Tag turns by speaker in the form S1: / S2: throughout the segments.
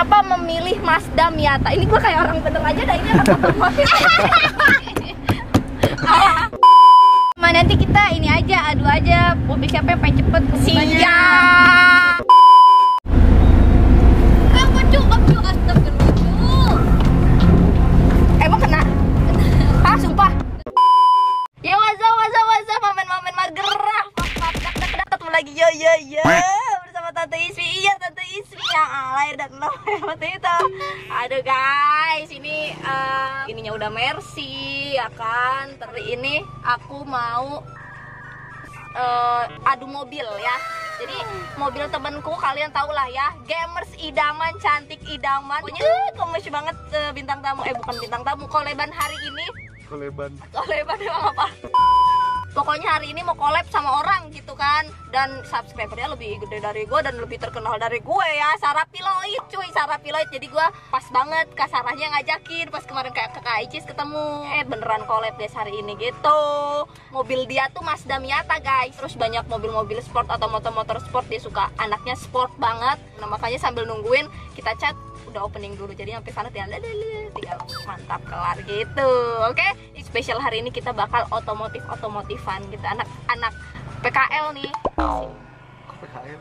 S1: kenapa memilih Mazda Miata? Ini gue kayak orang bener aja dah, ini anak otomotif.
S2: Nanti kita ini aja, adu aja mobil siapa yang paling cepet.
S1: Siap.
S2: Kamu cuk, astagfirullah.
S1: Emang kena? Ah, sumpah. Yo, what's up, momen magerah. Ketemu lagi, yo. Bersama Tante Ismi. Iya, Tante Ismi yang lahir dan seperti itu. Aduh guys, ini ininya udah Mercy, ya kan. Tapi ini aku mau adu mobil ya. Jadi mobil temenku kalian tau lah ya, gamers idaman, cantik idaman. Pokoknya gemes banget bintang tamu, bukan bintang tamu, koleban hari ini. Koleban emang apa? Pokoknya hari ini mau collab sama orang gitu kan. Dan subscribernya lebih gede dari gue dan lebih terkenal dari gue ya. Sarah Piloid cuy, Sarah Piloid. Jadi gue pas banget Kak Sarahnya ngajakin. Pas kemarin kayak Kak Icis ketemu, beneran collab guys hari ini gitu. Mobil dia tuh Mazda Miata guys. Terus banyak mobil-mobil sport atau motor-motor sport. Dia suka anaknya sport banget. Nah makanya sambil nungguin kita chat, udah opening dulu, jadi sampai sana tinggal mantap kelar gitu. Oke, spesial hari ini kita bakal otomotifan gitu, anak PKL nih.
S3: PKL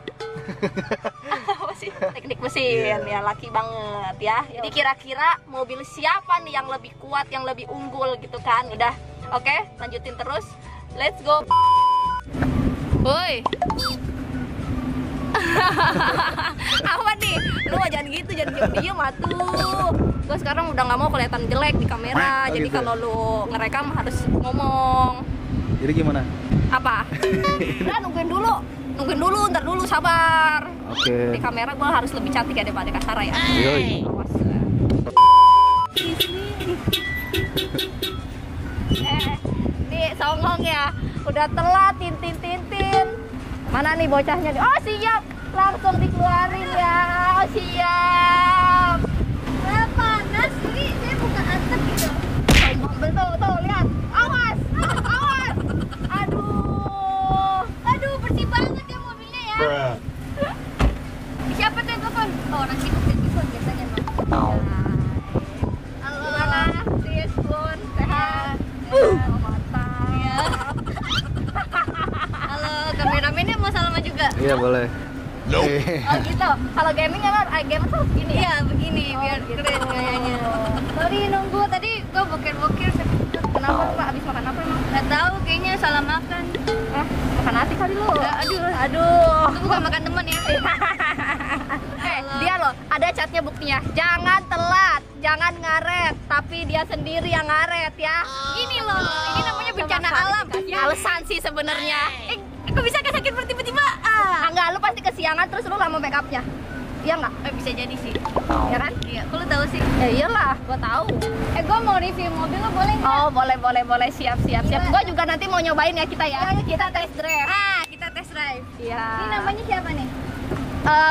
S1: apa sih, teknik mesin ya, laki banget ya. Jadi kira-kira mobil siapa nih yang lebih kuat, yang lebih unggul gitu kan. Udah, oke, lanjutin terus, let's go. Woi. Apa nih? Lu jangan gitu, jangan diem atuh. Gue sekarang udah nggak mau kelihatan jelek di kamera. Jadi
S3: gitu.
S1: kalau lu ngerekam harus ngomong.
S3: Jadi gimana?
S1: Apa? Udah nungguin dulu, ntar dulu, sabar.
S3: Oke.
S1: Di kamera gue harus lebih cantik ya daripada Kak Sarah ya.
S3: Yoi.
S1: Awas. Nih songong ya, udah telat, tintin. Mana nih bocahnya nih? Oh siap, langsung dikeluarin ya. Oh siap.
S2: Panas ini, saya buka atap gitu.
S1: Mobil tuh lihat. Awas.
S2: Aduh bersih banget ya mobilnya ya. Siapa tuh yang telepon? Oh orang sibuk telepon biasanya mah. Halo.
S1: Gimana? Sis, Bun, sehat? Mantap.
S2: Halo, kameramennya mau salaman juga?
S3: Iya boleh.
S1: Oh gitu. Kalau gaming emang gamer tuh begini ya?
S2: Iya begini, biar keren kayaknya. Sorry nunggu, tadi gua bokir-bokir.
S1: Kenapa tuh Pak? Abis makan apa emang?
S2: Nggak tahu, kayaknya salah makan.
S1: Makan nasi kali lu.
S2: Aduh. Itu bukan makan teman ya.
S1: Dia loh, ada chatnya buktinya. Jangan telat, jangan ngaret, tapi dia sendiri yang ngaret ya.
S2: Ini loh, ini namanya bencana alam.
S1: Alasan sih sebenarnya.
S2: Kok bisa sakit tiba-tiba?
S1: Enggak, lu pasti kesiangan terus lu lama make upnya. Iya nggak?
S2: Bisa jadi sih.
S1: Ya kan?
S2: Iya, kok lu tahu sih?
S1: Iyalah, gua tahu.
S2: Gua mau review mobil, lo boleh nggak?
S1: Oh, boleh. Siap. Gua juga nanti mau nyobain ya kita ya. Kita test drive.
S2: Kita test drive.
S1: Iya.
S2: Ini namanya siapa nih?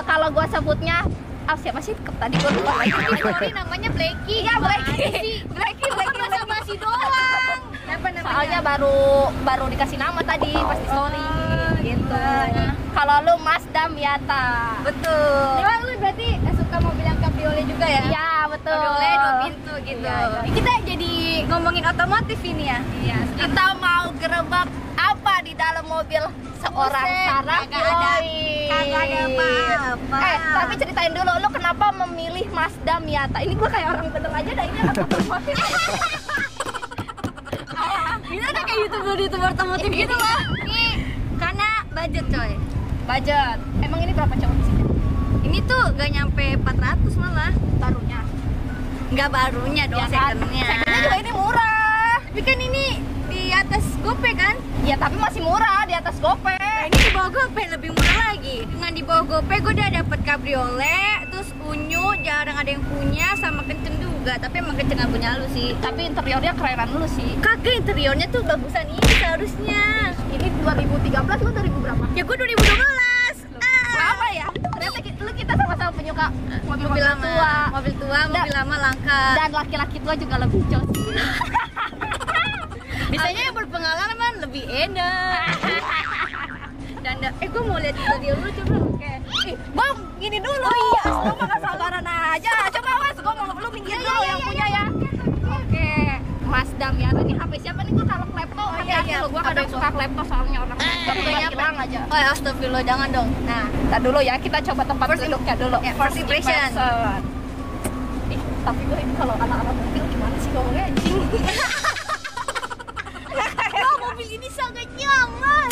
S1: Kalau gua sebutnya siapa sih? Tadi gua lupa lagi.
S2: Sorry, namanya Blacky.
S1: Iya, Blacky.
S2: Masa masih doang. Siapa namanya?
S1: Soalnya baru dikasih nama tadi pas di story gitu.
S2: iya.
S1: Kalau lu Mazda Miata.
S2: Betul. Lu berarti suka mobil yang cabriolet juga ya?
S1: Iya, betul.
S2: Cabriolet 2 pintu gitu.
S1: Iya.
S2: Kita jadi ngomongin otomotif ini ya? Iya.
S1: Kita mau gerebek apa di dalam mobil seorang
S2: Buset,
S1: Sarah
S2: kagak ada apa-apa.
S1: Tapi ceritain dulu, lu kenapa memilih Mazda Miata? Ini gua kayak orang bener aja dah, ini anak otomotif.
S2: Kita udah kayak youtuber otomotif gitu lah. Ini karena budget coy.
S1: Budget. Emang ini berapa coba di sini?
S2: Ini tuh gak nyampe 400 malah.
S1: Barunya.
S2: Nggak barunya dong,
S1: Ya kan?
S2: secondnya.
S1: Secondnya juga ini murah.
S2: Tapi kan ini di atas GoPay kan?
S1: Ya tapi masih murah di atas GoPay.
S2: Nah, ini di bawah GoPay lebih murah lagi. Dengan di bawah GoPay gue udah dapet cabriolet, terus unyu jarang ada yang punya, sama kenceng juga. Tapi emang kencengan punya lu sih.
S1: Tapi interiornya kerenan lu sih.
S2: Kagak, interiornya tuh bagusan ini seharusnya.
S1: Ini 2013, lu 2000 berapa?
S2: Ya gue 2012.
S1: Sama ya? Ternyata kita sama-sama penyuka
S2: Mobil lama,
S1: tua.
S2: mobil lama langka.
S1: Dan laki-laki tua juga lebih jos.
S2: Biasanya yang berpengalaman lebih enak. Dan gue mau lihat interior dulu coba.
S1: Bang, gini dulu. Oh iya, lu mah sabaran aja Kalau gua kadang suka klepto soalnya orang. Tapi
S2: Kayaknya
S1: hilang aja.
S2: Oh, astagfirullah, jangan dong.
S1: Nah, tar dulu ya, kita coba tempat duduknya dulu.
S2: Ya, first impression.
S1: Ih, tapi gue ini kalau anak-anak mobil gimana sih ngomongnya anjing?
S2: Oh, mobil ini sangat nyaman.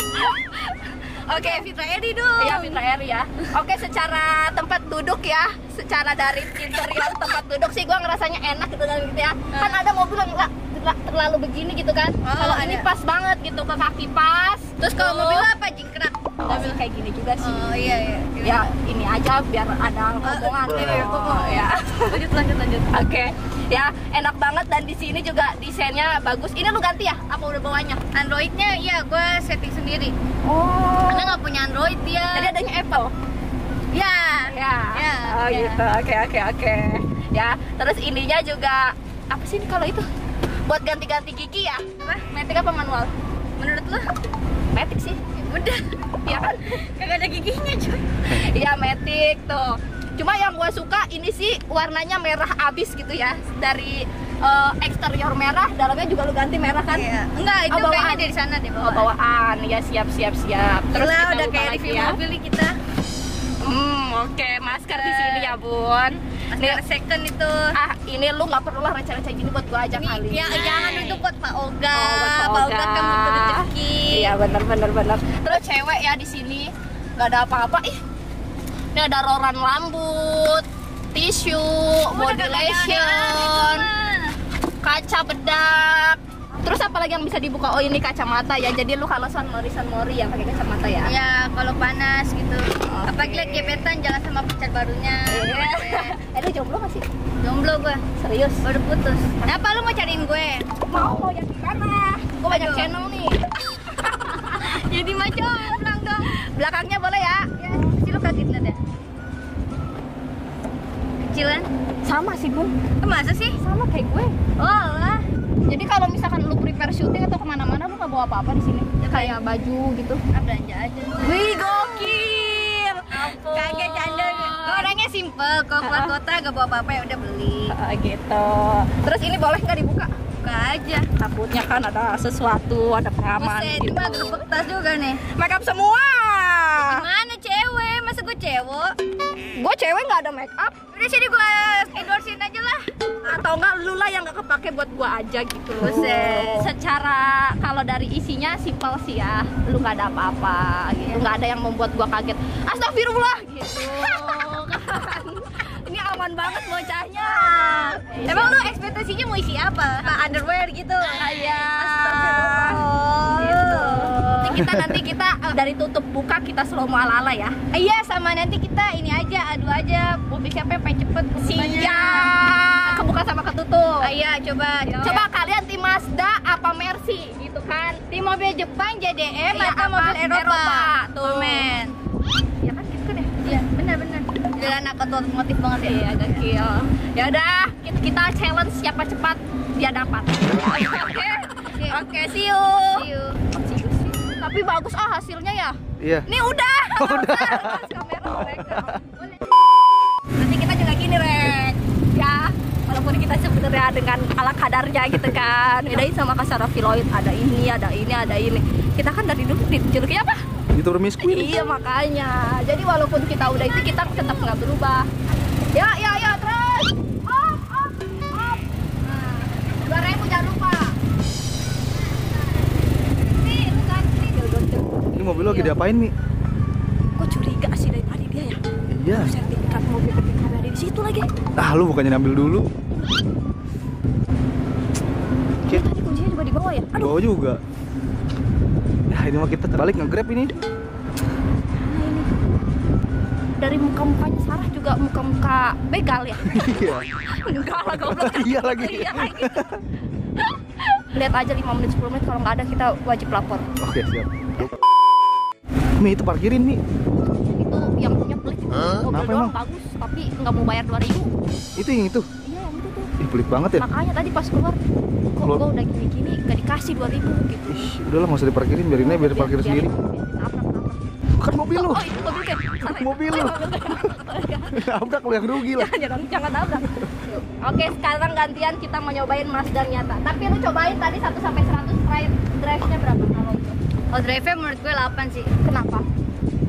S2: Oke, Fitra Eri dong.
S1: Iya, Fitra Eri ya. Oke, secara tempat duduk ya, secara dari interior tempat duduk sih gue ngerasanya enak gitu kan gitu ya. Kan ada mobil yang nggak terlalu begini gitu kan.
S2: Oh,
S1: Kalau
S2: ada.
S1: ini pas banget gitu, ke kaki pas.
S2: Terus kalau mobil apa jingkrak?
S1: mobil kayak gini juga sih.
S2: Oh iya iya.
S1: Ya ini aja biar ada omongan. Ya.
S2: Lanjut.
S1: Oke. Ya, enak banget dan di sini juga desainnya bagus. Ini lu ganti ya? Apa udah bawanya?
S2: Androidnya iya gue setting sendiri.
S1: Oh.
S2: Karena nggak punya Android dia.
S1: Jadi adanya Apple.
S2: Ya.
S1: Ya.
S2: Ya.
S1: Oh
S2: Ya.
S1: gitu. Oke. Ya, terus ininya juga apa sih ini kalau itu? Buat ganti-ganti gigi ya?
S2: Apa?
S1: Matic apa manual?
S2: Menurut lu?
S1: Matic sih.
S2: Ya udah.
S1: Iya kan?
S2: Kagak ada giginya cuy.
S1: Iya, Matic tuh. Cuma yang gue suka ini sih warnanya merah abis gitu ya. Dari eksterior merah, dalamnya juga lu ganti merah kan?
S2: Iya. Enggak, itu
S1: Oh, bawaan.
S2: kayaknya dari sana deh
S1: Oh, bawaan. Ya, siap. Terus
S2: Gila,
S1: kita
S2: udah
S1: buka
S2: kayak
S1: lagi
S2: review
S1: ya.
S2: mobil nih kita.
S1: Oke, masker di sini ya, Bun.
S2: Masker second itu.
S1: Ini lu nggak perlu lah receh-receh gini buat gua aja kali.
S2: Ya, jangan itu buat Pak Oga.
S1: Oh, buat Pak
S2: Pak
S1: Oga.
S2: Oga kan butuh rezeki.
S1: Iya, bener. Terus cewek ya di sini nggak ada apa-apa. Ih, ini ada roran rambut, tisu, body lotion, kaca bedak. Terus apa lagi yang bisa dibuka? Oh, ini kacamata ya. Jadi lu kalau San Mori yang pakai kacamata ya.
S2: Ya, kalau panas gitu.
S1: Oke.
S2: Apalagi liat gebetan jangan sama pacar barunya.
S1: Iya. Lu jomblo gak sih?
S2: Jomblo gue.
S1: Serius?
S2: Baru putus. Kenapa lu mau cariin gue?
S1: Mau yang gimana? Gua banyak
S2: Aduh.
S1: channel nih.
S2: Jadi macam pulang dong.
S1: Belakangnya boleh ya?
S2: Ya, kecil lu kaget liat ya. Kecilan?
S1: Sama sih, Bun.
S2: Masa sih?
S1: Sama kayak gue.
S2: Oh lah.
S1: Jadi kalau misalkan lu prepare syuting atau kemana-mana, lu nggak bawa apa-apa di sini? Ya, kayak baju gitu.
S2: Belanja aja.
S1: Wih, gokil. Ampun.
S2: Kagak canda. Gue orangnya simple. Kalau keluar kota gak bawa apa-apa ya udah beli.
S1: Gitu. Terus ini boleh nggak dibuka?
S2: Buka aja.
S1: Takutnya kan ada sesuatu, ada pengaman
S2: Buset,
S1: gitu.
S2: cuma gerobak tas juga nih.
S1: Make up semua.
S2: Gimana cewek? Masa gue cewek?
S1: Gue cewek nggak ada make up.
S2: Udah sini gue endorsein aja lah.
S1: Atau enggak lu lah yang nggak kepake buat gua aja gitu.
S2: Buset.
S1: Secara kalau dari isinya simpel sih ya, lu nggak ada apa-apa gitu, nggak ada yang membuat gua kaget. Astagfirullah gitu kan. Ini aman banget bocahnya.
S2: Emang lu ekspektasinya mau isi apa? Underwear gitu?
S1: Iya.
S2: Astagfirullah.
S1: Gitu. Nanti kita dari tutup buka kita slow mo ala-ala ya.
S2: Iya, sama nanti kita ini aja, adu aja. Mobil siapa yang paling cepet kebukanya.
S1: Siap. Kebuka sama ketutup.
S2: Iya, coba.
S1: Coba kalian tim Mazda apa Mercy gitu kan?
S2: Di mobil Jepang JDM
S1: Iya,
S2: atau
S1: apa?
S2: mobil Eropa?
S1: Tuh.
S2: Men.
S1: Ya kan gitu kan ya?
S2: Iya, benar. Dia anak otomotif banget ya.
S1: Iya, gokil. Ya udah, kita challenge siapa cepat dia dapat. Oke, see you.
S2: See you.
S1: Tapi bagus hasilnya ya.
S3: Iya.
S1: Ini udah.
S3: Udah.
S1: Kamera boleh. Nanti kita juga gini, Rek. Ya, walaupun kita sebenarnya dengan ala kadarnya gitu kan. Bedain sama Kasara Filoid, ada ini. Kita kan dari dulu dijuluki apa?
S3: YouTuber Miss Queen.
S1: Iya, makanya. Jadi walaupun kita udah itu, kita tetap nggak berubah. Ya, terus. Op. Nah, 2.000 jangan lupa. Nih, lu ganti.
S3: Ini mobil lo lagi diapain, Mi?
S1: Gue curiga sih dari tadi dia ya.
S3: Iya.
S1: Sertifikat mobil ketika ada di situ lagi.
S3: Ah, lu bukannya ngambil dulu? Cip,
S1: Tadi kuncinya juga di bawah ya. Aduh.
S3: bawa juga. Ya, ini mah kita balik nge-grab ini.
S1: Mana ini? Dari muka-mukanya Sarah juga muka-muka begal ya?
S3: Iya.
S1: Enggak lah, goblok.
S3: Iya lagi.
S1: Iya lagi. Lihat aja 5 menit 10 menit, kalau nggak ada kita wajib lapor.
S3: Oke, siap. Mi, itu parkirin, Mi.
S1: Itu yang punya pelit. Mobil
S3: Kenapa
S1: doang
S3: emang?
S1: bagus, tapi nggak mau bayar 2.000.
S3: Itu yang itu.
S1: Iya, yang itu tuh.
S3: Ih, pelit banget ya.
S1: Makanya tadi pas keluar, kok
S3: Keluar.
S1: gue udah gini-gini nggak dikasih 2.000 gitu.
S3: Ih, udahlah nggak usah diparkirin, biarin aja biar parkir sendiri.
S1: Nabrak.
S3: Kan mobil lu.
S1: Oh, itu mobil kan? Salah ya?
S3: Mobil lu. Nabrak lu yang rugi lah.
S1: Jangan nabrak. Oke, sekarang gantian kita mau nyobain Mazda nyata. Tapi lu cobain tadi 1 sampai 100 drive-nya berapa? Kalau
S2: Drive-nya menurut gue 8 sih.
S1: Kenapa?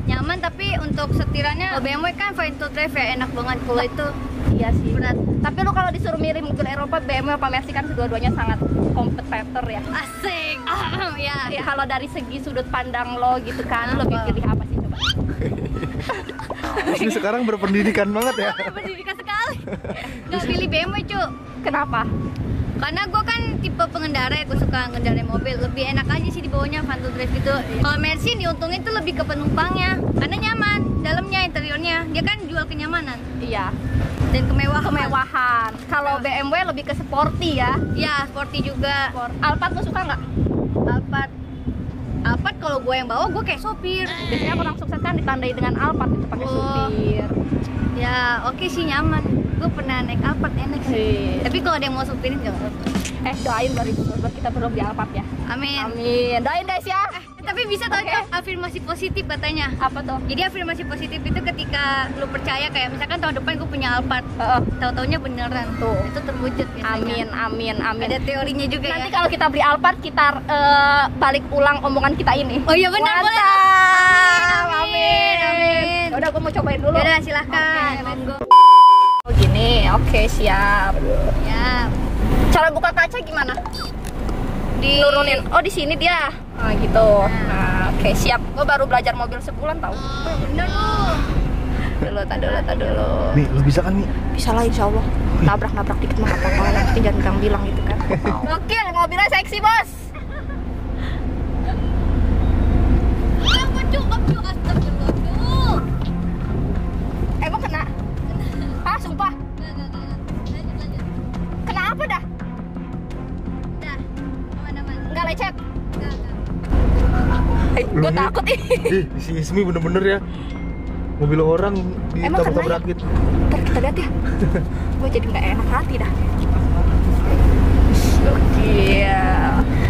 S2: Nyaman, tapi untuk setirannya BMW kan fine to drive ya, enak banget. Kalau itu
S1: Iya sih.
S2: berat.
S1: Tapi lu kalau disuruh milih mobil Eropa, BMW apa Mercy kan kedua-duanya sangat kompetitor ya.
S2: Asik. Ya.
S1: Ya kalau dari segi sudut pandang lo gitu kan, lo lebih pilih apa sih coba?
S3: Ini sekarang berpendidikan banget ya.
S2: Pendidikan sekali. Gak pilih BMW cu.
S1: Kenapa?
S2: Karena gue kan tipe pengendara ya, gue suka ngendarain mobil. Lebih enak aja sih di bawahnya fun to drive gitu. Kalau Mercy diuntungin tuh lebih ke penumpangnya, karena nyaman, dalamnya, interiornya. Dia kan jual kenyamanan
S1: Iya.
S2: dan kemewahan.
S1: Kemewahan. Kalau BMW lebih ke sporty ya.
S2: Ya, sporty juga.
S1: Alphard lo suka nggak?
S2: Alphard kalau gue yang bawa, gue kayak sopir.
S1: Biasanya orang sukses kan ditandai dengan Alphard itu pakai
S2: Oh.
S1: supir.
S2: Ya, oke sih, nyaman. Gue pernah naik Alphard, enak sih.
S1: Iya.
S2: Tapi kalau ada yang mau supirin gak apa-apa.
S1: Doain 2022 kita belum di Alphard ya.
S2: Amin.
S1: Amin. Doain guys ya.
S2: Tapi bisa tau
S1: Oke.
S2: Cok, afirmasi positif katanya.
S1: Apa tuh?
S2: Jadi afirmasi positif itu ketika lu percaya, kayak misalkan tahun depan gue punya Alphard, tahu-taunya beneran.
S1: Tuh.
S2: Itu terwujud biasanya.
S1: Amin, amin, amin.
S2: Ada teorinya juga
S1: Nanti
S2: ya.
S1: kalau kita beli Alphard, kita balik ulang omongan kita ini.
S2: Oh iya benar, boleh.
S1: Mantap.
S2: Amin, amin.
S1: Udah, gue mau cobain dulu.
S2: Yaudah, silahkan.
S1: Oke.
S2: Monggo.
S1: Oh gini, oke siap.
S2: Ya.
S1: Cara buka kaca gimana?
S2: Di
S1: Nurunin. Oh di sini dia. Nah gitu. Nah oke siap. Gue baru belajar mobil sebulan tau.
S2: Oh, bener lu.
S1: Dulu.
S3: Mi, lu bisa kan Mi?
S1: Bisa lah insya Allah. Nabrak dikit mah apa-apa. Yang penting jangan bilang gitu kan. Oke, mobilnya seksi bos.
S2: Apa Cuk? Astagfirullah.
S1: Emang kena? Ah sumpah.
S2: Lanjut.
S1: Kenapa dah?
S2: Udah. Aman-aman.
S1: Nggak lecet?
S2: Enggak.
S1: Gue
S3: Mi.
S1: takut ih.
S3: Si Ismi bener-bener ya. Mobil orang
S1: Emang kena ya?
S3: ditabrak-tabrakin.
S1: Ntar kita lihat ya. Gue jadi nggak enak hati dah. Iya.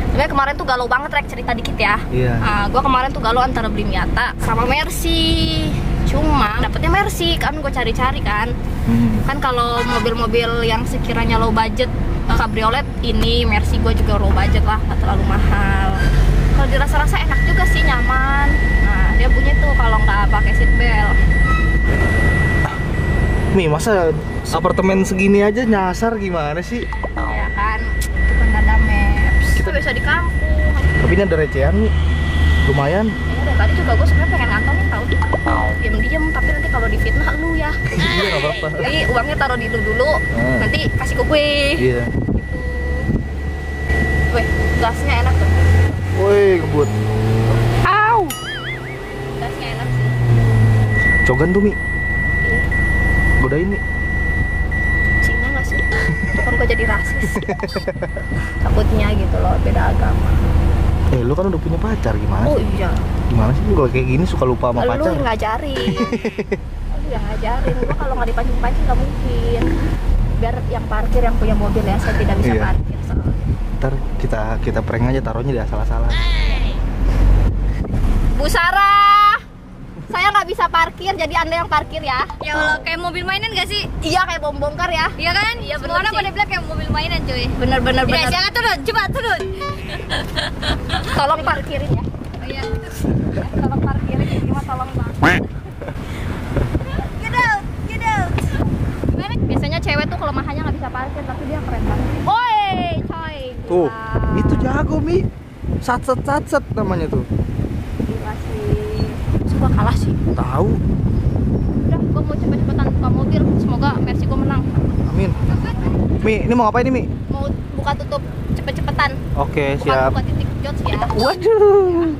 S1: Sebenarnya kemarin tuh galau banget, Rek, cerita dikit ya.
S3: Iya.
S1: Gue kemarin tuh galau antara beli Miata sama Mercy. Cuma dapetnya Mercy kan, gue cari-cari kan. Kan kalau mobil-mobil yang sekiranya low budget, cabriolet ini Mercy gue juga low budget lah, nggak terlalu mahal. Kalau dirasa-rasa enak juga sih, nyaman. Nah dia bunyi tuh kalau nggak pakai seat belt.
S3: Mi, masa apartemen segini aja nyasar gimana sih?
S1: Ya kan, itu kan ada maps. Kita bisa di kampung.
S3: Tapi ini ada recehan Mi. Lumayan.
S1: Ya dari tadi juga gue sebenarnya pengen ngantongin tau. Diem-diem, tapi nanti kalau difitnah lu ya.
S3: Iya, nggak apa-apa.
S1: Jadi uangnya taruh di lu dulu, nanti kasih ke gue.
S3: Iya.
S1: Weh, gasnya enak tuh.
S3: Woi, ngebut.
S1: Au. Gasnya enak sih.
S3: Cogan tuh Mi.
S1: Iya.
S3: Godain Mi.
S1: Cina nggak sih? Kan gue jadi rasis. Takutnya gitu loh, beda agama.
S3: Lu kan udah punya pacar gimana?
S1: Oh iya.
S3: Gimana sih lu kalau kayak gini suka lupa sama
S1: Lu
S3: pacar?
S1: yang ngajarin. Lu yang ngajarin. Gue kalau nggak dipancing-pancing nggak mungkin. Biar yang parkir yang punya mobil ya, saya tidak bisa
S3: Iya.
S1: parkir soalnya.
S3: Ntar kita prank aja, taruhnya di asal-asalan.
S1: Bu Sarah, saya nggak bisa parkir, jadi Anda yang parkir ya.
S2: Ya Allah, kayak mobil mainan gak sih?
S1: Iya, kayak bom bongkar ya.
S2: Iya kan?
S1: Iya,
S2: Semua
S1: bener
S2: orang
S1: sih.
S2: pada bilang kayak mobil mainan cuy.
S1: Bener.
S2: Ya, silakan turun, coba turun.
S1: Tolong parkirin ya.
S2: Oh, iya.
S1: Tolong parkirin, ini mah tolong banget.
S2: Get out.
S1: Gimana? Biasanya cewek tuh kelemahannya nggak bisa parkir, tapi dia keren banget. Woi, coy.
S3: Tuh,
S1: Gila.
S3: itu jago Mi. Satset namanya tuh.
S1: Gila sih. Terus gua kalah sih.
S3: Tahu.
S1: Udah, gua mau cepet-cepetan buka mobil. Semoga Mercy gua menang.
S3: Amin. Mi, ini mau ngapain nih Mi?
S1: Mau buka tutup cepet-cepetan.
S3: Oke,
S1: Bukan
S3: siap.
S1: buka titik jod ya.
S3: Waduh.